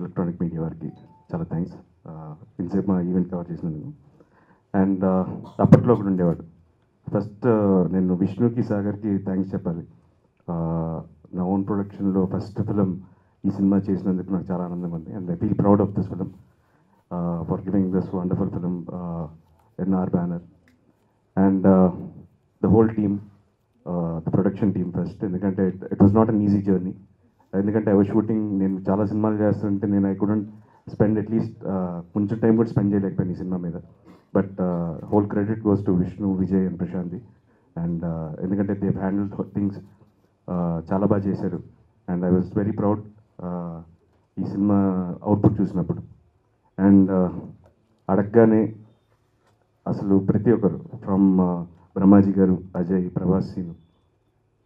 Electronic media వారికి చాలా thanks. ఇంతసేపు మా ఈవెంట్ కవర్ చేసినందుకు. అండ్ అప్పట్లో ఒకడు ఉండేవాడు. ఫస్ట్ నేను విష్ణుకి సాగర్కి థ్యాంక్స్ చెప్పాలి. నా ఓన్ ప్రొడక్షన్లో ఫస్ట్ ఫిలిం ఈ సినిమా చేసినందుకు నాకు చాలా ఆనందంగా ఉంది. And I feel proud of this film for giving this wonderful film in our banner. And the whole team, the production team first, ఎందుకంటే it was not an easy journey. ఎందుకంటే I was shooting, నేను చాలా సినిమాలు చేస్తుంటే నేను I couldn't spend at least కొంచెం time కూడా spend చేయలేకపోయాను ఈ సినిమా మీద. But whole credit goes to Vishnu, Vijay and Prashanthi. And ఎందుకంటే దే హ్యాండిల్ థింగ్స్ చాలా బాగా చేశారు. And I was very proud ఈ సినిమా అవుట్పుట్ చూసినప్పుడు. అండ్ అడగగానే అసలు ప్రతి ఒక్కరు ఫ్రమ్ బ్రహ్మాజీ గారు, అజయ్, ప్రభాస్ సీను,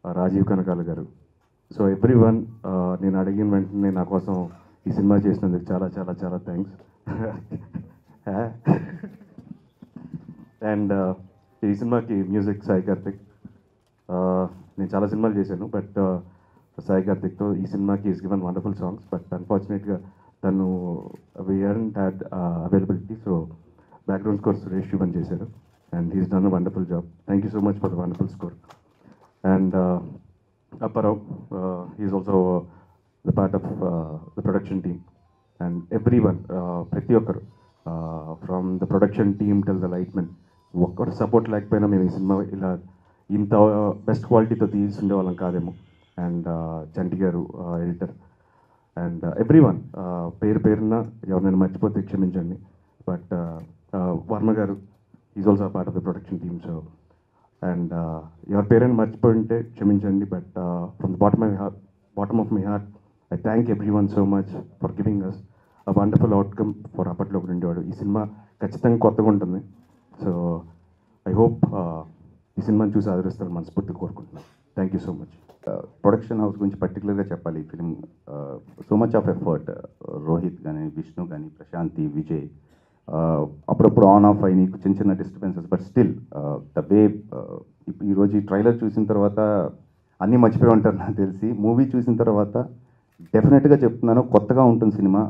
రాజీవ్ కనకాల గారు, సో ఎవ్రీ వన్ నేను అడిగిన వెంటనే నా కోసం ఈ సినిమా చేసినందుకు చాలా చాలా చాలా థ్యాంక్స్. అండ్ ఈ సినిమాకి మ్యూజిక్ సాయి కార్తిక్. నేను చాలా సినిమాలు చేశాను, బట్ సాయి కార్తిక్తో ఈ సినిమాకి is given wonderful songs. But అన్ఫార్చునేట్గా తను we haven't had availability, so background score Suresh Sivan చేశారు. And he's done a wonderful job. Thank you so much for the wonderful score. And Apparao, he is also the part of the production team, and everyone, ప్రతి ఒక్కరు, from the production team till the lightmen, ఒక్కరు support లేకపోయినా మేము ఈ cinema ఇలా ఇంత best క్వాలిటీతో తీసి ఉండేవాళ్ళం కాదేమో. అండ్ చంటి గారు ఎడిటర్, అండ్ ఎవ్రీ వన్, పేరు పేరున ఎవరినైనా మర్చిపోతే క్షమించండి. బట్ వర్మ గారు is also part of the production team. So and ఎవరి పేరెంట్ మర్చిపోయి ఉంటే క్షమించండి. But from the bottom of my heart I thank everyone so much for giving us a wonderful outcome for అప్పట్లో ఒకటి ఉండేవాడు. ఈ సినిమా ఖచ్చితంగా కొత్తగా ఉంటుంది. సో ఐ హోప్ ఈ సినిమాని చూసి ఆదరిస్తారని మనస్ఫూర్తిగా కోరుకుంటున్నాను. Thank you so much. Production house గురించి పర్టికులర్గా చెప్పాలి. ఈ film so much of effort, Rohit కానీ, విష్ణు కానీ, ప్రశాంతి, విజయ్, అప్పుడప్పుడు ఆన్ ఆఫ్ అయ్యి నీకు చిన్న చిన్న disturbances, but still the way. ఈరోజు ఈ ట్రైలర్ చూసిన తర్వాత అన్నీ మర్చిపోయి ఉంటారు నాకు తెలిసి. మూవీ చూసిన తర్వాత డెఫినెట్గా చెప్తున్నాను, కొత్తగా ఉంటుంది సినిమా.